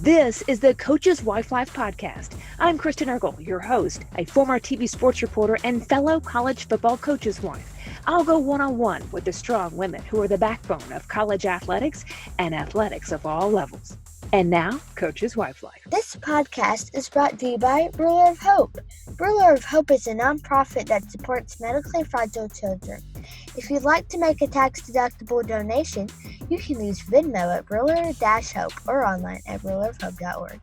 This is the Coach's Wife Life podcast. I'm Kristen Eargle, your host, a former TV sports reporter and fellow college football coach's wife. I'll go one-on-one with the strong women who are the backbone of college athletics and athletics of all levels. And now, Coach's Wife Life. This podcast is brought to you by Ruler of Hope. Ruler of Hope is a nonprofit that supports medically fragile children. If you'd like to make a tax-deductible donation, you can use Venmo at Ruler-Hope or online at rulerofhope.org.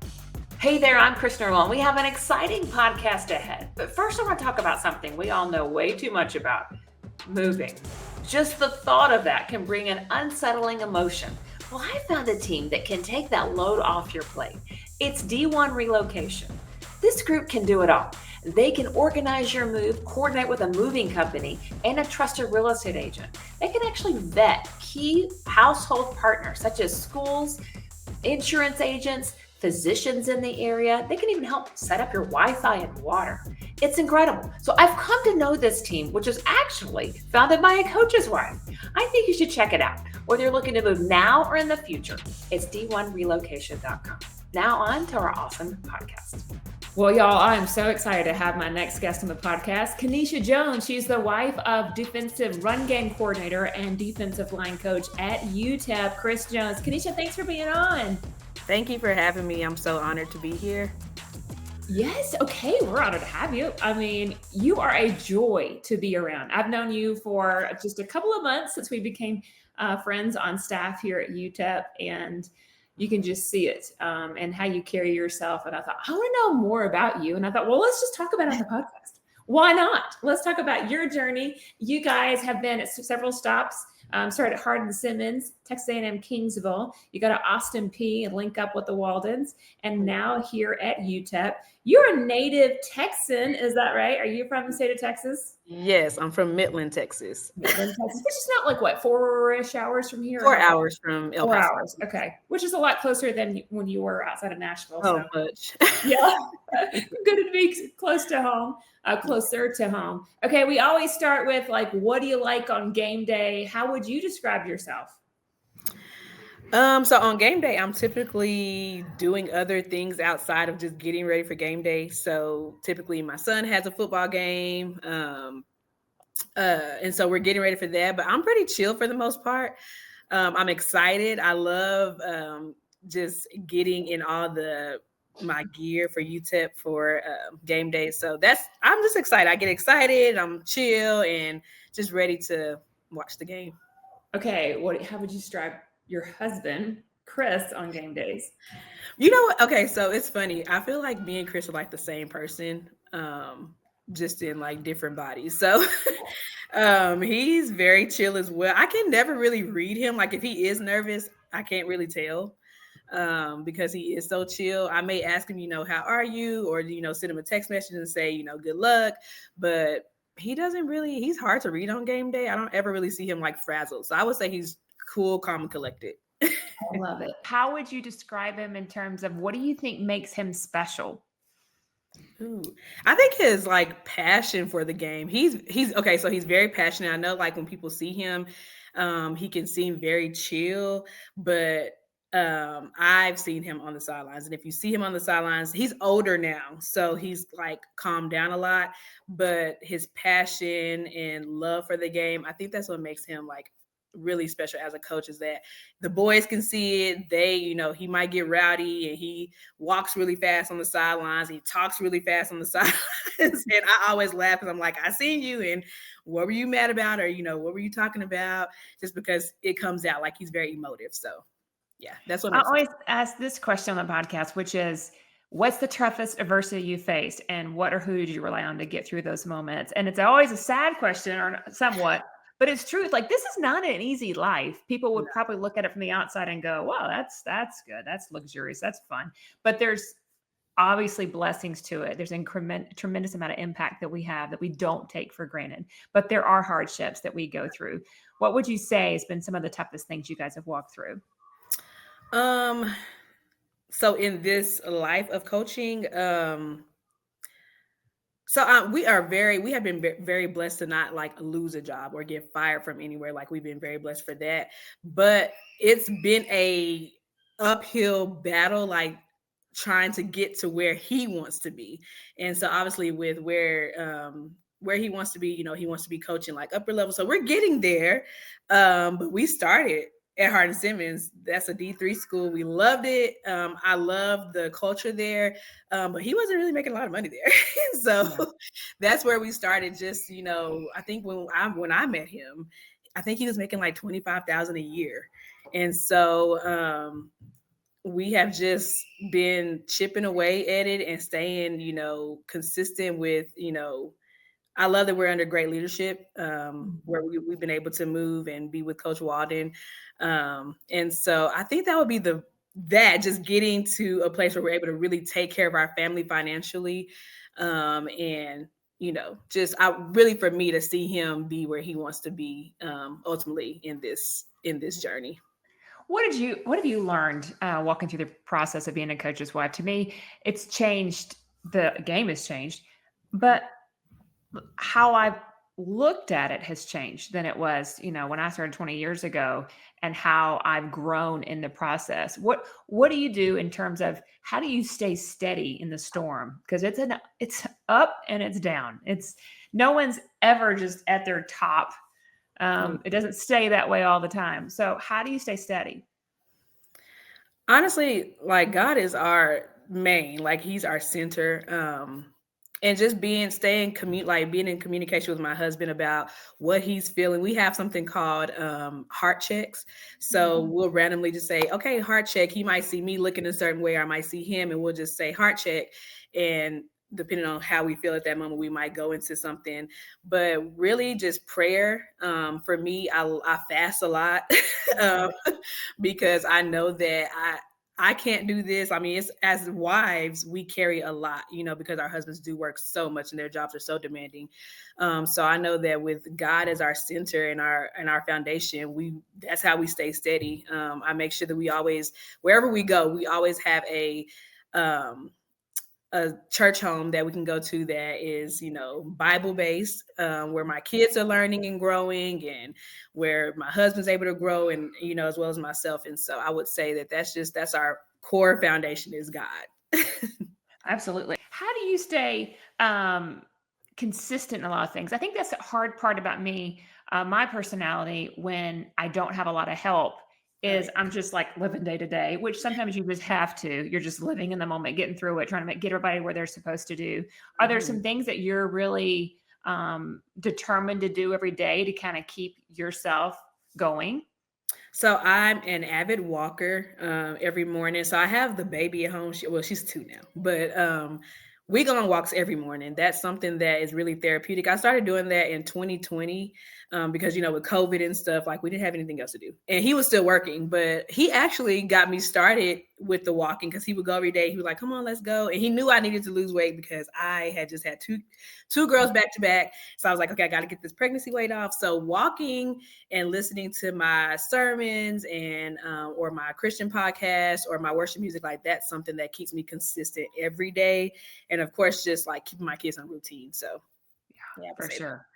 Hey there, I'm Kristen Eargle, and we have an exciting podcast ahead. But first, I want to talk about something we all know way too much about: moving. Just the thought of that can bring an unsettling emotion. Well, I found a team that can take that load off your plate. It's D1 Relocation. This group can do it all. They can organize your move, coordinate with a moving company, and a trusted real estate agent. They can actually vet key household partners such as schools, insurance agents, physicians in the area. They can even help set up your Wi-Fi and water. It's incredible. So I've come to know this team, which is actually founded by a coach's wife. I think you should check it out. Whether you're looking to move now or in the future, it's d1relocation.com. Now on to our awesome podcast. Well, y'all, I'm so excited to have my next guest on the podcast, Kenneishia Jones. She's the wife of defensive run game coordinator and defensive line coach at UTEP, Chris Jones. Kenneishia, thanks for being on. Thank you for having me. I'm so honored to be here. Yes. Okay. We're honored to have you. I mean, you are a joy to be around. I've known you for just a couple of months since we became friends on staff here at UTEP, and you can just see it and how you carry yourself. And I thought, I want to know more about you. And I thought, well, let's just talk about it on the podcast. Why not? Let's talk about your journey. You guys have been at several stops. Started at Hardin-Simmons, Texas A&M Kingsville. You got to Austin P and link up with the Waldens. And now here at UTEP. You're a native Texan, is that right? Are you from the state of Texas? Yes, I'm from Midland, Texas. Midland, Texas, which is not like, what, 4-ish hours from here? 4 hours from El Paso. 4 hours, okay. Which is a lot closer than when you were outside of Nashville. So much. Yeah, good to be close to home, closer to home. Okay, we always start with, like, what do you like on game day? How would you describe yourself? So on game day, I'm typically doing other things outside of just getting ready for game day. So typically my son has a football game. And so we're getting ready for that, but I'm pretty chill for the most part. I'm excited. I love just getting in all my gear for UTEP for game day. So I'm just excited. I get excited. I'm chill and just ready to watch the game. Okay. How would you describe your husband, Chris, on game days? You know what? Okay. So it's funny. I feel like me and Chris are like the same person, just in like different bodies. So he's very chill as well. I can never really read him. Like if he is nervous, I can't really tell because he is so chill. I may ask him, how are you? Or, send him a text message and say, good luck. But he's hard to read on game day. I don't ever really see him like frazzled. So I would say he's cool, calm, and collected. I love it. How would you describe him in terms of what do you think makes him special? Ooh, I think his like passion for the game. He's okay. So he's very passionate. I know like when people see him, he can seem very chill, but I've seen him on the sidelines. And if you see him on the sidelines, he's older now. So he's like calmed down a lot, but his passion and love for the game, I think that's what makes him like really special as a coach, is that the boys can see it. They, he might get rowdy and he walks really fast on the sidelines. He talks really fast on the sidelines. And I always laugh because I'm like, I seen you and what were you mad about? Or, what were you talking about? Just because it comes out like he's very emotive. So yeah, that's what I always ask this question on the podcast, which is, what's the toughest adversity you faced and what or who did you rely on to get through those moments? And it's always a sad question or somewhat, but it's true. Like, this is not an easy life. People would probably look at it from the outside and go, wow, that's good. That's luxurious. That's fun. But there's obviously blessings to it. There's a tremendous amount of impact that we have that we don't take for granted. But there are hardships that we go through. What would you say has been some of the toughest things you guys have walked through? So in this life of coaching, we have been very blessed to not like lose a job or get fired from anywhere. Like we've been very blessed for that, but it's been a uphill battle. Like trying to get to where he wants to be. And so obviously with where he wants to be, he wants to be coaching like upper level. So we're getting there. But we started at Hardin Simmons. That's a D3 school. We loved it. I loved the culture there. But he wasn't really making a lot of money there. So that's where we started. Just, I think when I met him, I think he was making like $25,000 a year. And so we have just been chipping away at it and staying, consistent with, I love that we're under great leadership, where we've been able to move and be with Coach Walden. And so I think that would be just getting to a place where we're able to really take care of our family financially. And, really for me to see him be where he wants to be, ultimately in this journey. What have you learned walking through the process of being a coach's wife? To me, it's changed. The game has changed, but how I've looked at it has changed than it was, when I started 20 years ago, and how I've grown in the process. What do you do in terms of how do you stay steady in the storm? Because it's up and it's down. No one's ever just at their top. It doesn't stay that way all the time. So how do you stay steady? Honestly, like God is our main, like he's our center. And just being in communication with my husband about what he's feeling. We have something called heart checks. So we'll randomly just say, okay, heart check. He might see me looking a certain way, or I might see him, and we'll just say heart check. And depending on how we feel at that moment, we might go into something. But really just prayer. For me, I fast a lot because I know that I can't do this. I mean, it's as wives, we carry a lot, because our husbands do work so much and their jobs are so demanding. So I know that with God as our center and our foundation, that's how we stay steady. I make sure that we always, wherever we go, we always have a church home that we can go to that is, Bible based, where my kids are learning and growing, and where my husband's able to grow, and, as well as myself. And so I would say that that's our core foundation is God. Absolutely. How do you stay consistent in a lot of things? I think that's the hard part about me, my personality, when I don't have a lot of help, is I'm just like living day to day, which sometimes you just have to. You're just living in the moment, getting through it, trying to get everybody where they're supposed to do. Are there some things that you're really determined to do every day to kind of keep yourself going? So I'm an avid walker every morning. So I have the baby at home. She's 2 now, but we go on walks every morning. That's something that is really therapeutic. I started doing that in 2020 because, with COVID and stuff, like we didn't have anything else to do. And he was still working, but he actually got me started with the walking because he would go every day. He was like, come on, let's go. And he knew I needed to lose weight because I had just had two girls back to back. So I was like, okay, I got to get this pregnancy weight off. So walking and listening to my sermons and or my Christian podcast or my worship music, like that's something that keeps me consistent every day. And of course, just like keeping my kids on routine. So yeah, for sure.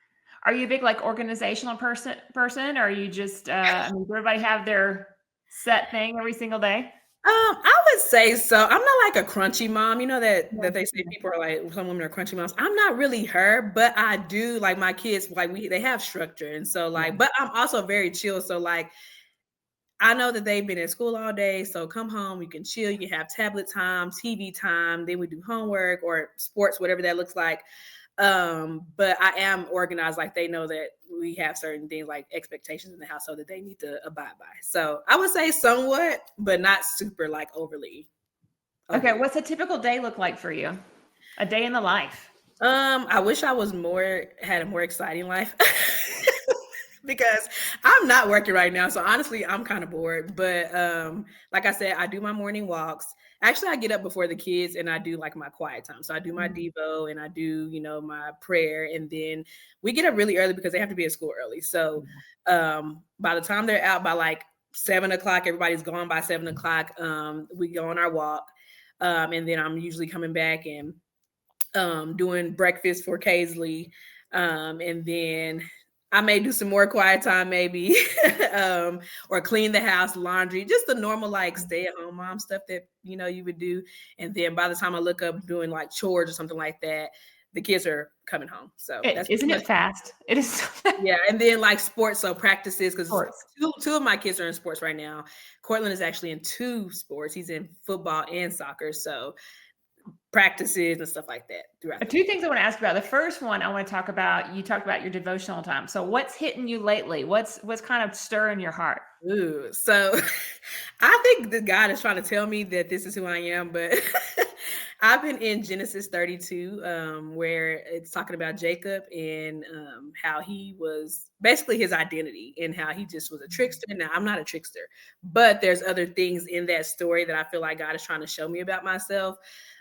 Are you a big like organizational person, or are you just does everybody have their set thing every single day? I would say so. I'm not like a crunchy mom. You know that they say people are like, some women are crunchy moms. I'm not really her, but I do like my kids, like they have structure. And so like, but I'm also very chill. So like, I know that they've been in school all day. So come home, you can chill, you can have tablet time, TV time, then we do homework or sports, whatever that looks like. But I am organized. Like they know that we have certain things like expectations in the household that they need to abide by. So I would say somewhat, but not super like overly. Okay. What's a typical day look like for you? A day in the life? I wish I had a more exciting life because I'm not working right now. So honestly, I'm kind of bored, but, like I said, I do my morning walks. Actually, I get up before the kids and I do like my quiet time. So I do my Devo and I do, my prayer. And then we get up really early because they have to be at school early. So by the time they're out by like 7:00, everybody's gone by 7:00. We go on our walk. And then I'm usually coming back and doing breakfast for Kaisley. And then I may do some more quiet time, maybe, or clean the house, laundry, just the normal like stay at home mom stuff that you would do. And then by the time I look up doing like chores or something like that, the kids are coming home. So that's pretty Isn't much it fast? It is so fast. yeah. And then like sports, so practices because Sports. two of my kids are in sports right now. Cortland is actually in 2 sports. He's in football and soccer. So practices and stuff like that throughout the 2 week. things I want to ask about. The first one I want to talk about, you talked about your devotional time. So what's hitting you lately? What's kind of stirring your heart? Ooh, so I think that God is trying to tell me that this is who I am, but I've been in Genesis 32, where it's talking about Jacob and how he was basically his identity and how he just was a trickster. Now, I'm not a trickster, but there's other things in that story that I feel like God is trying to show me about myself.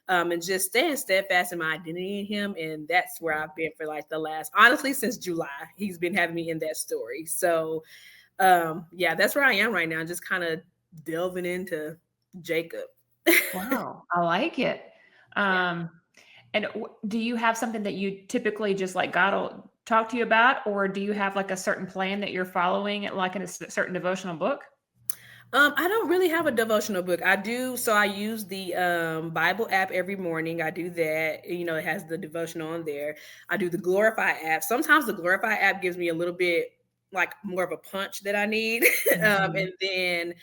And just staying steadfast in my identity in him. And that's where I've been for like the last, honestly, since July. He's been having me in that story. So yeah, that's where I am right now, just kind of delving into Jacob. Wow, I like it. Yeah. And do you have something that you typically just like God will talk to you about, or do you have like a certain plan that you're following, like in a certain devotional book? I don't really have a devotional book. I do, so I use the Bible app every morning. I do that. It has the devotional on there. I do the Glorify app. Sometimes the Glorify app gives me a little bit like more of a punch that I need. Mhm. And then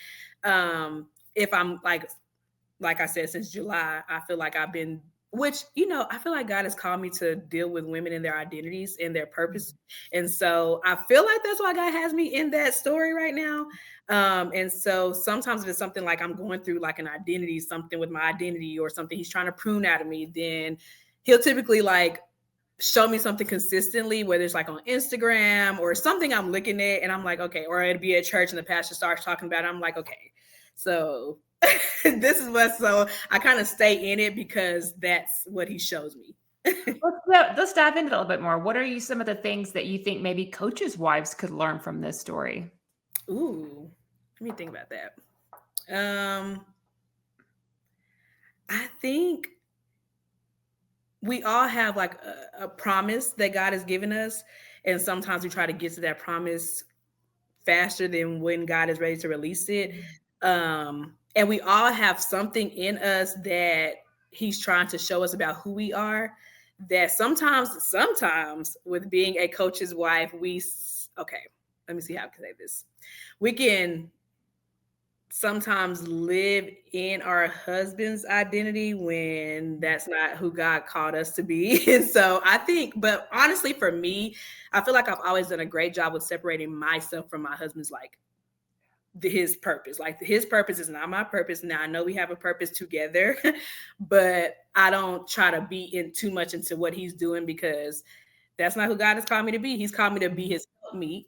if I'm like I said, since July, I feel like I've been, which, I feel like God has called me to deal with women and their identities and their purpose. And so I feel like that's why God has me in that story right now. And so sometimes if it's something like I'm going through like an identity, something with my identity or something he's trying to prune out of me, then he'll typically like show me something consistently, whether it's like on Instagram or something I'm looking at and I'm like, okay, or it'd be at church and the pastor starts talking about it. I'm like, okay, so this is so I kind of stay in it because that's what he shows me. Let's dive into it a little bit more. What are some of the things that you think maybe coaches' wives could learn from this story? Ooh, let me think about that. I think we all have like a promise that God has given us. And sometimes we try to get to that promise faster than when God is ready to release it. And we all have something in us that he's trying to show us about who we are, that sometimes with being a coach's wife, okay, let me see how I can say this. We can sometimes live in our husband's identity when that's not who God called us to be. And so I think, but honestly, for me, I feel like I've always done a great job with separating myself from my husband's like his purpose. Like his purpose is not my purpose. Now I know we have a purpose together, but I don't try to be in too much into what he's doing because that's not who God has called me to be. He's called me to be his helpmeet.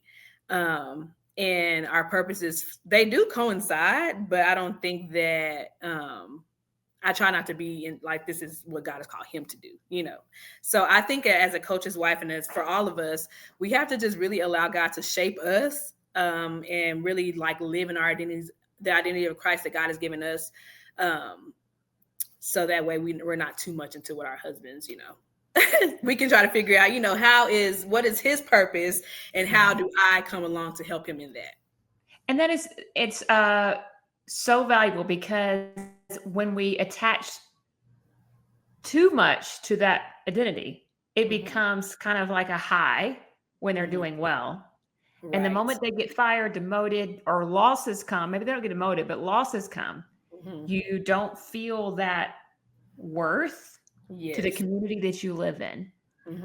And our purposes, they do coincide, but I don't think that I try not to be in like this is what God has called him to do. So I think as a coach's wife and as for all of us, we have to just really allow God to shape us and really like live in our identities, the identity of Christ that God has given us. So that way we're not too much into what our husbands, we can try to figure out, what is his purpose and how do I come along to help him in that? And that is, it's so valuable because when we attach too much to that identity, it becomes kind of like a high when they're doing well. Right. And the moment they get fired, demoted, or losses come, maybe they don't get demoted, but losses come, you don't feel that worth to the community that you live in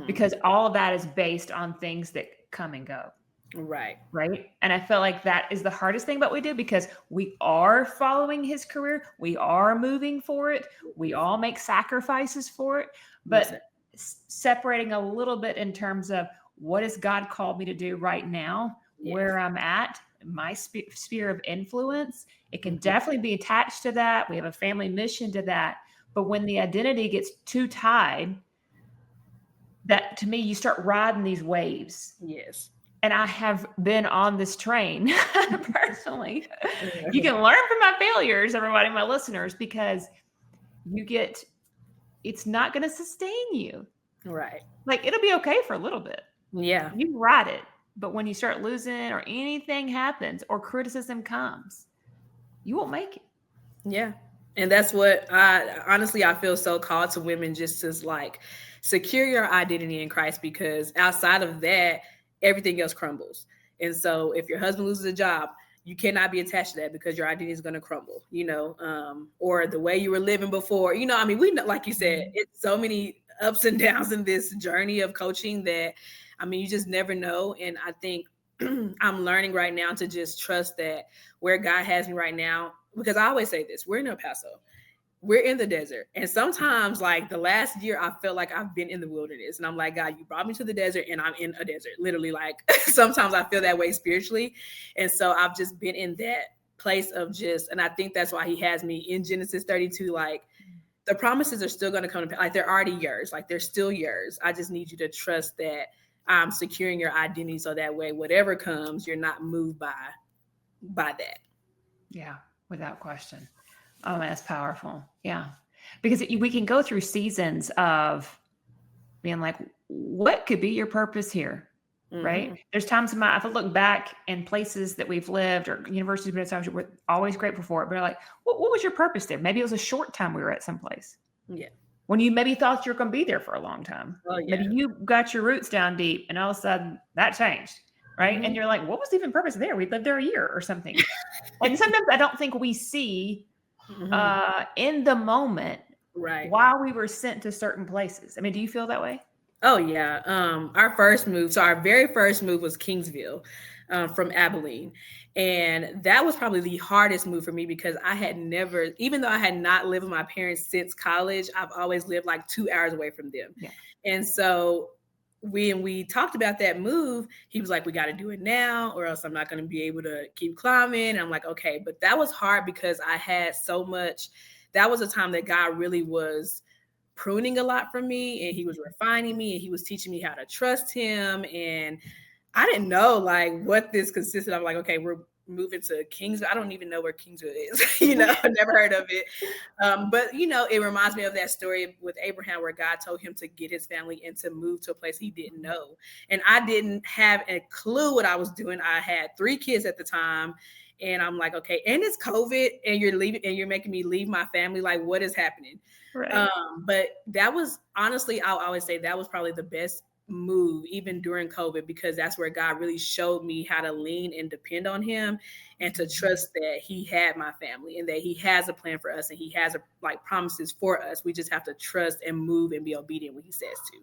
because all of that is based on things that come and go. Right. And I feel like that is the hardest thing about what we do because we are following his career. We are moving for it. We all make sacrifices for it, but separating a little bit in terms of what has God called me to do right now, where I'm at, my sphere of influence. It can definitely be attached to that. We have a family mission to that. But when the identity gets too tied, that to me, you start riding these waves. Yes. And I have been on this train personally. You can learn from my failures, everybody, my listeners, because it's not going to sustain you. Right. Like it'll be okay for a little bit. Yeah. You can ride it, But when you start losing or anything happens or criticism comes, you won't make it. Yeah. And that's what I feel so called to women just to like secure your identity in Christ, because outside of that, everything else crumbles. And so if your husband loses a job, you cannot be attached to that because your identity is going to crumble, or the way you were living before, I mean, we know, like you said, it's so many ups and downs in this journey of coaching that, I mean, you just never know. And I think I'm learning right now to just trust that where God has me right now, because I always say this, we're in El Paso, we're in the desert. And sometimes like the last year, I felt like I've been in the wilderness and I'm like, God, you brought me to the desert and I'm in a desert, literally. Like sometimes I feel that way spiritually. And so I've just been in that place of just, and I think that's why he has me in Genesis 32, like the promises are still going to come to pass. Like they're already yours. Like they're still yours. I just need you to trust that I'm securing your identity. So that way, whatever comes, you're not moved by that. Yeah, without question. Oh, man, that's powerful. Yeah. Because we can go through seasons of being like, what could be your purpose here? Mm-hmm. Right. There's times if I look back in places that we've lived or universities we're always grateful for it. But like, what was your purpose there? Maybe it was a short time we were at someplace. Yeah. When you maybe thought you were going to be there for a long time. Oh, yeah. Maybe you got your roots down deep and all of a sudden that changed. Right. Mm-hmm. And you're like, what was even purpose there? We lived there a year or something. And sometimes I don't think we see in the moment, right, while we were sent to certain places. I mean, do you feel that way? Oh yeah. Our very first move was Kingsville, from Abilene. And that was probably the hardest move for me because I had never, even though I had not lived with my parents since college, I've always lived like 2 hours away from them. Yeah. And so when we talked about that move, he was like, we got to do it now or else I'm not going to be able to keep climbing. And I'm like, okay, but that was hard because I had so much. That was a time that God really was pruning a lot for me, and he was refining me, and he was teaching me how to trust him. And I didn't know like what this consisted of. Like, okay, we're moving to Kingsville. I don't even know where Kingsville is. I've never heard of it. But it reminds me of that story with Abraham where God told him to get his family and to move to a place he didn't know. And I didn't have a clue what I was doing. I had 3 kids at the time. And I'm like, okay, and it's COVID and you're leaving and you're making me leave my family. Like, what is happening? Right. But that was honestly, I'll always say that was probably the best move, even during COVID, because that's where God really showed me how to lean and depend on him and to trust that he had my family and that he has a plan for us and he has promises for us. We just have to trust and move and be obedient when he says to.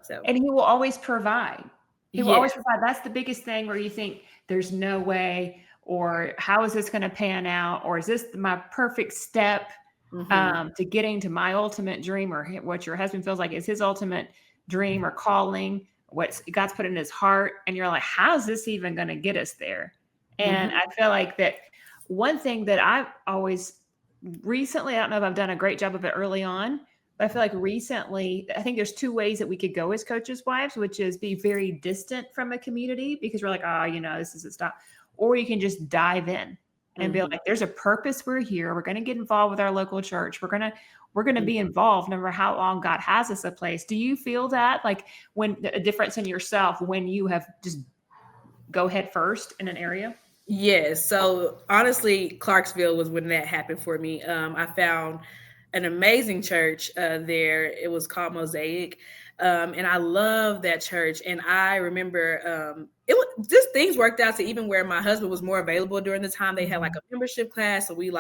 So, and he will always provide. He will always provide. That's the biggest thing where you think there's no way, or how is this going to pan out? Or is this my perfect step to getting to my ultimate dream, or what your husband feels like is his ultimate dream or calling, what God's put in his heart. And you're like, how's this even going to get us there? And I feel like that one thing that I've always recently, I don't know if I've done a great job of it early on, but I feel like recently, I think there's 2 ways that we could go as coaches' wives, which is be very distant from a community because we're like, this is a stop. Or you can just dive in and be like, there's a purpose. We're here. We're going to get involved with our local church. We're going to be involved no matter how long God has us a place. Do you feel that like when a difference in yourself, when you have just go head first in an area? Yes. So honestly, Clarksville was when that happened for me. I found an amazing church there. It was called Mosaic. And I love that church. And I remember just things worked out to even where my husband was more available during the time. They had like a membership class. So we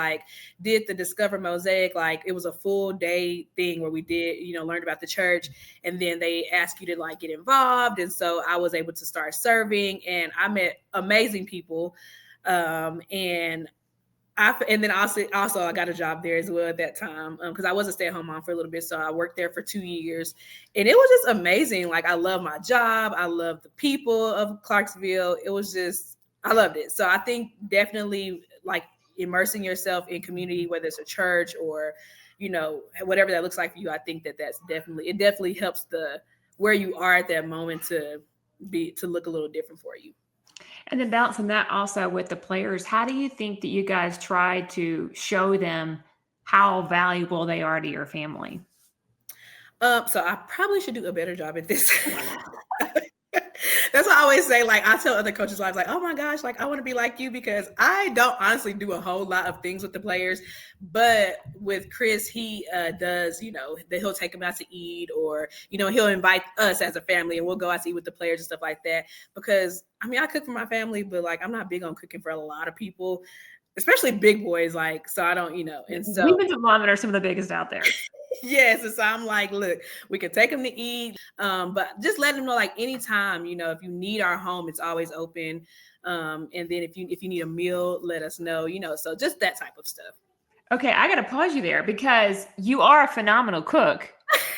did the Discover Mosaic. It was a full day thing where we did, learned about the church. And then they asked you to get involved. And so I was able to start serving and I met amazing people. And then also I got a job there as well at that time because I was a stay-at-home mom for a little bit. So I worked there for 2 years and it was just amazing. I love my job. I love the people of Clarksville. It was just, I loved it. So I think definitely immersing yourself in community, whether it's a church or, whatever that looks like for you. I think it definitely helps where you are at that moment to look a little different for you. And then balancing that also with the players, how do you think that you guys try to show them how valuable they are to your family? So I probably should do a better job at this That's what I always say. Like, I tell other coaches, I was like, oh my gosh, like, I want to be like you, because I don't honestly do a whole lot of things with the players. But with Chris, he does, that he'll take them out to eat, or, he'll invite us as a family and we'll go out to eat with the players and stuff like that. Because, I mean, I cook for my family, but like, I'm not big on cooking for a lot of people, especially big boys. Like, so I don't, and so. We've been to Vomit are some of the biggest out there. Yes, and so I'm like, look, we can take them to eat, but just let them know, like, anytime, if you need our home, it's always open. And then if you need a meal, let us know, so just that type of stuff. Okay, I got to pause you there because you are a phenomenal cook.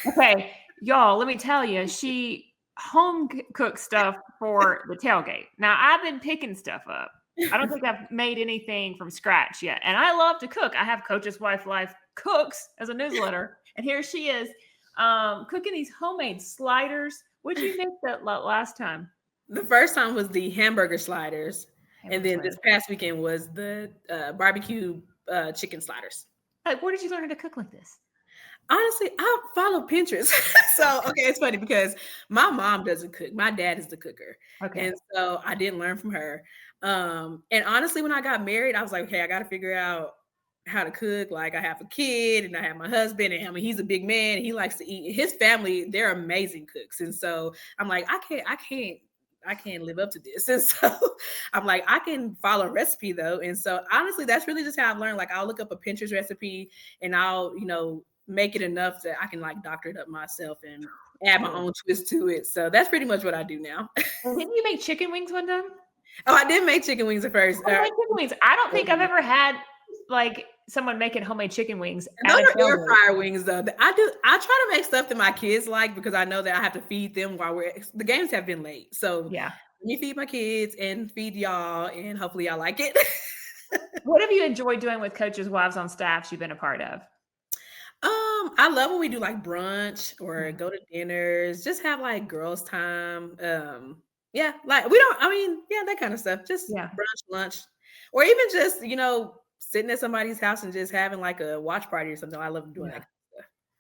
Okay, y'all, let me tell you, she home cooks stuff for the tailgate. Now, I've been picking stuff up. I don't think I've made anything from scratch yet. And I love to cook. I have Coach's Wife Life Cooks as a newsletter. And here she is cooking these homemade sliders. What did you make that last time? The first time was the hamburger sliders. And then this past weekend was the barbecue chicken sliders. Like, where did you learn how to cook like this? Honestly, I follow Pinterest. So, okay, it's funny because my mom doesn't cook. My dad is the cooker. Okay. And so I didn't learn from her. And honestly, when I got married, I was like, okay, I got to figure out how to cook. Like, I have a kid and I have my husband, and I mean, he's a big man. He likes to eat. His family, they're amazing cooks. And so I'm like, I can't live up to this. And so I'm like, I can follow a recipe though. And so honestly, that's really just how I've learned. Like, I'll look up a Pinterest recipe and I'll, make it enough that I can like doctor it up myself and add my own twist to it. So that's pretty much what I do now. Didn't you make chicken wings one time? Oh, I did make chicken wings at first. Chicken wings. I don't think I've ever had like someone making homemade chicken wings. Those are air fryer wings though. I try to make stuff that my kids like, because I know that I have to feed them while the games have been late. So yeah, let me feed my kids and feed y'all, and hopefully y'all like it. What have you enjoyed doing with coaches' wives on staffs you've been a part of? I love when we do like brunch or go to dinners, just have like girls' time. Yeah, like that kind of stuff. Just brunch, lunch, or even just, sitting at somebody's house and just having like a watch party or something. I love doing that kind of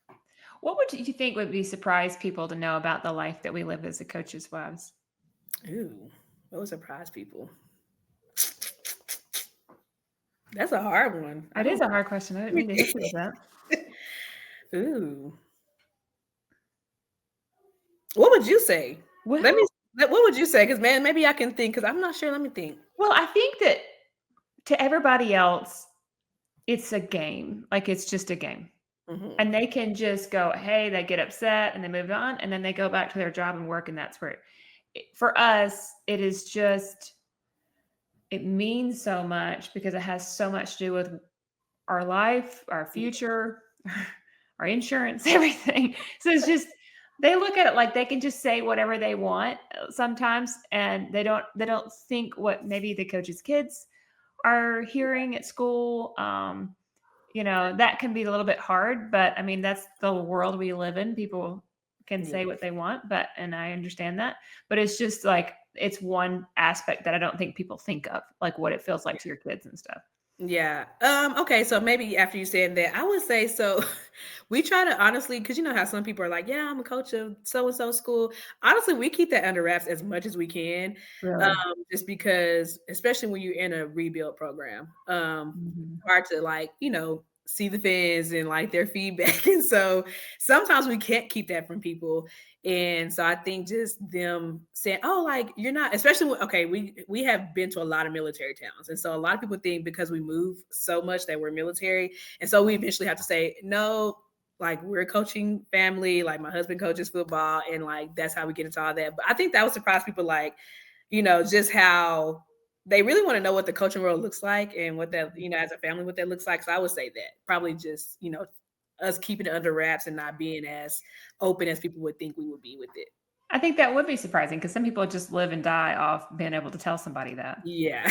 stuff. What would you think would be surprise people to know about the life that we live as a coach's wives? Ooh, what would surprise people? That's a hard one. It is a hard question. I didn't mean to hit you with that. Ooh. What would you say? Well, what would you say? Because man, maybe I can think, because I'm not sure. Let me think. Well, I think that to everybody else, it's a game. Like, it's just a game. Mm-hmm. And they can just go, hey, they get upset and they move on, and then they go back to their job and work. And that's where for us, it is just, it means so much because it has so much to do with our life, our future, our insurance, everything. So it's just, they look at it like they can just say whatever they want sometimes, and they don't think what maybe the coach's kids are hearing at school. That can be a little bit hard, but I mean, that's the world we live in. People can say what they want, and I understand that, but it's just like, it's one aspect that I don't think people think of, like what it feels like to your kids and stuff. Yeah. Okay. So maybe after you said that, I would say, so we try to honestly, because you know how some people are like, yeah, I'm a coach of so-and-so school. Honestly, we keep that under wraps as much as we can. Really? Just because, especially when you're in a rebuild program, hard to like, see the fans and like their feedback. And so sometimes we can't keep that from people. And so I think just them saying, oh, like, you're not, especially when, okay, we have been to a lot of military towns. And so a lot of people think because we move so much that we're military. And so we eventually have to say, no, like, we're a coaching family. Like, my husband coaches football, and like, that's how we get into all that. But I think that would surprise people, like, just how they really want to know what the coaching world looks like and what that, as a family, what that looks like. So I would say that probably just, us keeping it under wraps and not being as open as people would think we would be with it. I think that would be surprising, because some people just live and die off being able to tell somebody that. Yeah.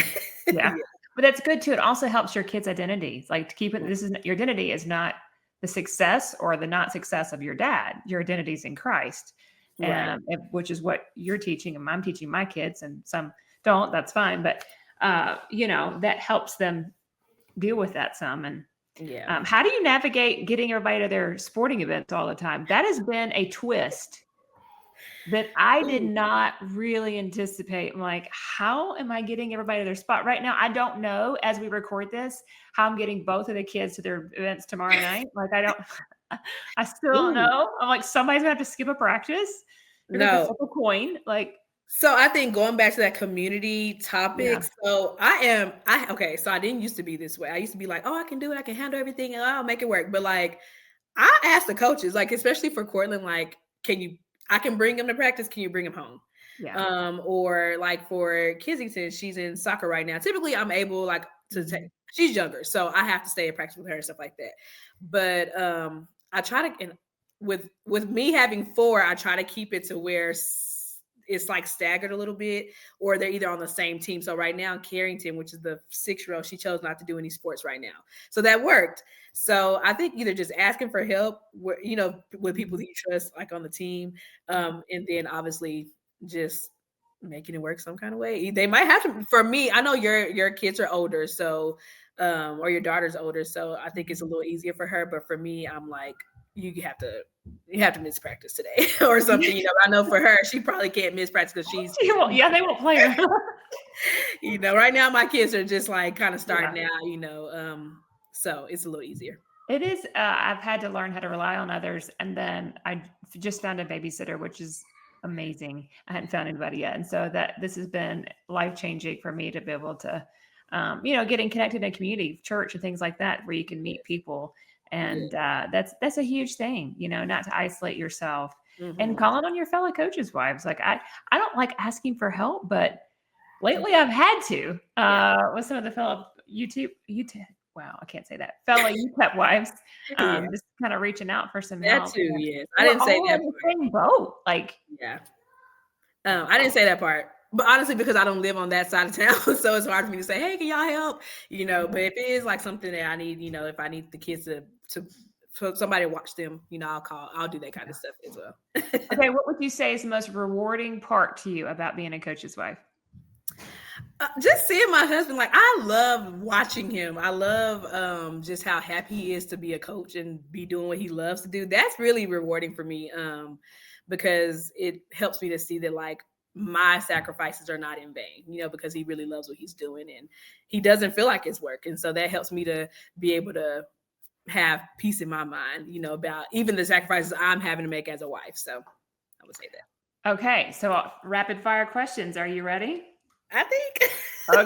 Yeah. But that's good too. It also helps your kids' identity. Like, to keep it, your identity is not the success or the not success of your dad. Your identity is in Christ, right. Which is what you're teaching, and I'm teaching my kids, and some don't, that's fine. But, that helps them deal with that some. And how do you navigate getting everybody to their sporting events all the time? That has been a twist. that I did Ooh. not really anticipate. I'm like, how am I getting everybody to their spot right now? I don't know as we record this how I'm getting both of the kids to their events tomorrow night. Like, I don't, I still don't Ooh. know. I'm like, somebody's gonna have to skip a practice. You're gonna have to No. flip a coin. Like, So I think going back to that community yeah, topic, so okay, so I didn't used to be this way. I used to be like, oh, I can do it, I can handle everything, and I'll make it work. But like I asked the coaches, like especially for Cortland, like, I can bring him to practice, can you bring him home? yeah. Or like for Kensington, she's in soccer right now. Typically I'm able like to take, she's younger, so I have to stay in practice with her and stuff like that. But I try to, and with me having 4, I try to keep it to where it's like staggered a little bit, or they're either on the same team. So right now, Carrington, which is the 6-year-old, she chose not to do any sports right now, so that worked. So I think either just asking for help, with people that you trust, like on the team, and then obviously just making it work some kind of way. They might have to. For me, I know your kids are older, so or your daughter's older, so I think it's a little easier for her. But for me, I'm like, you have to miss practice today or something. I know for her, she probably can't miss practice because she's Yeah, they won't play her. right now my kids are just like kind of starting Yeah. out, so it's a little easier. It is. I've had to learn how to rely on others, and then I just found a babysitter, which is amazing. I hadn't found anybody yet, and so this has been life changing for me to be able to, getting connected in a community, church, and things like that, where you can meet people, and that's a huge thing. Not to isolate yourself, and calling on your fellow coaches' wives. Like I don't like asking for help, but lately I've had to with some of the fellow UTEP. Wow, I can't say that. Fellow UTEP wives, just kind of reaching out for some That help. too, yes. I didn't say All that in the part. same boat. Like, Yeah. I didn't say that part. But honestly, because I don't live on that side of town, so it's hard for me to say, hey, can y'all help? But if it is like something that I need, if I need the kids to for somebody to watch them, I'll do that kind of stuff as well. okay, what would you say is the most rewarding part to you about being a coach's wife? Just seeing my husband, like I love watching him. I love just how happy he is to be a coach and be doing what he loves to do. That's really rewarding for me, because it helps me to see that like my sacrifices are not in vain, because he really loves what he's doing and he doesn't feel like it's work. And so that helps me to be able to have peace in my mind, about even the sacrifices I'm having to make as a wife. So I would say that. Okay, so rapid fire questions. Are you ready? I think.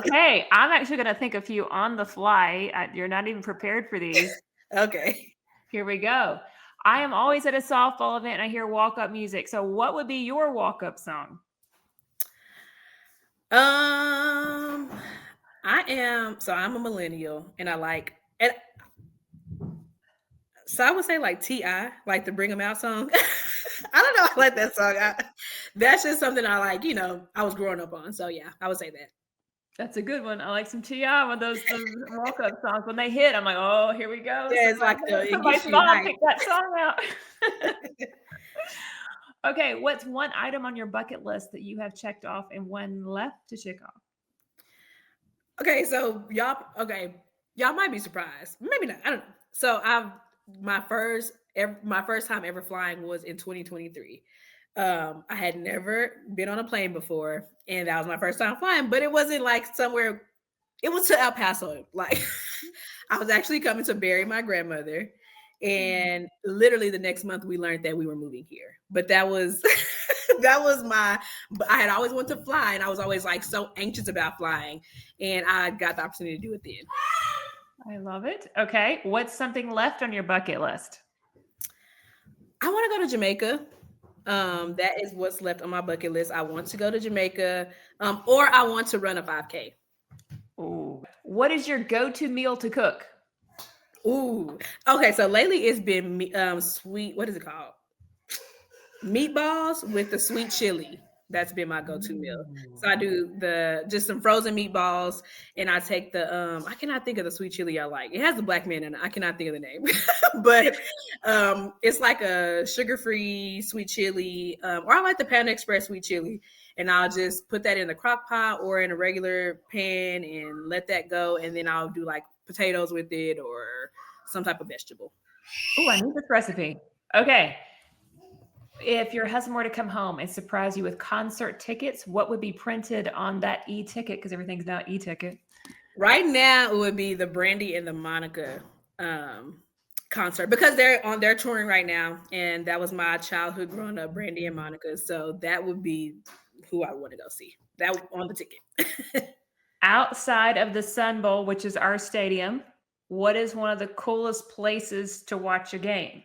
Okay, I'm actually going to think a few on the fly. You're not even prepared for these. Okay. Here we go. I am always at a softball event and I hear walk-up music. So what would be your walk-up song? I'm a millennial and so I would say like T.I., like the Bring 'Em Out song. I don't know. I like that song. That's just something I like, I was growing up on. So yeah, I would say that. That's a good one. I like some T.I. with those walk-up songs. When they hit, I'm like, oh, here we go. Yeah, it's like somebody's mom picked that song out. Okay, what's one item on your bucket list that you have checked off and one left to check off? Okay, so y'all might be surprised. Maybe not. I don't know. So my first time ever flying was in 2023. I had never been on a plane before, and that was my first time flying, but it wasn't like somewhere, it was to El Paso. Like I was actually coming to bury my grandmother, and literally the next month we learned that we were moving here. But that was I had always wanted to fly, and I was always like so anxious about flying, and I got the opportunity to do it then. I love it. Okay, what's something left on your bucket list? I want to go to Jamaica. That is what's left on my bucket list. I want to go to Jamaica, or I want to run a 5K. Ooh. What is your go-to meal to cook? Ooh. Okay, so lately it's been sweet. What is it called? Meatballs with the sweet chili. That's been my go-to meal. So I do just some frozen meatballs, and I take I cannot think of the sweet chili I like. It has the black man in it. I cannot think of the name, but it's like a sugar-free sweet chili, or I like the Panda Express sweet chili, and I'll just put that in the crock pot or in a regular pan and let that go, and then I'll do like potatoes with it or some type of vegetable. Oh, I need this recipe. Okay. If your husband were to come home and surprise you with concert tickets, what would be printed on that e-ticket? Because everything's now e-ticket. Right now, it would be the Brandy and the Monica concert because they're touring right now, and that was my childhood growing up, Brandy and Monica. So that would be who I want to go see. That on the ticket. Outside of the Sun Bowl, which is our stadium, what is one of the coolest places to watch a game?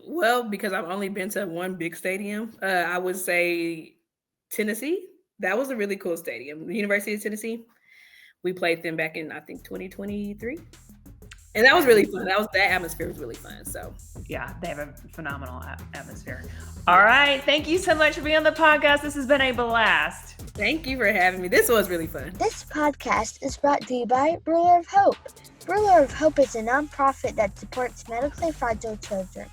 Well, because I've only been to one big stadium, I would say Tennessee. That was a really cool stadium. The University of Tennessee. We played them back in I think 2023. And that was really fun. That atmosphere was really fun. So yeah, they have a phenomenal atmosphere. All right. Thank you so much for being on the podcast. This has been a blast. Thank you for having me. This was really fun. This podcast is brought to you by Ruler of Hope. Ruler of Hope is a nonprofit that supports medically fragile children.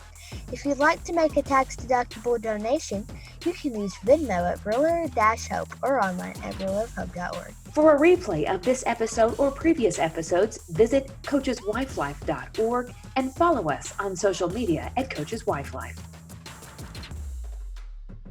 If you'd like to make a tax-deductible donation, you can use Venmo at Ruler-Hope or online at rulerofhope.org. For a replay of this episode or previous episodes, visit coacheswifelife.org and follow us on social media at Coaches Wife Life.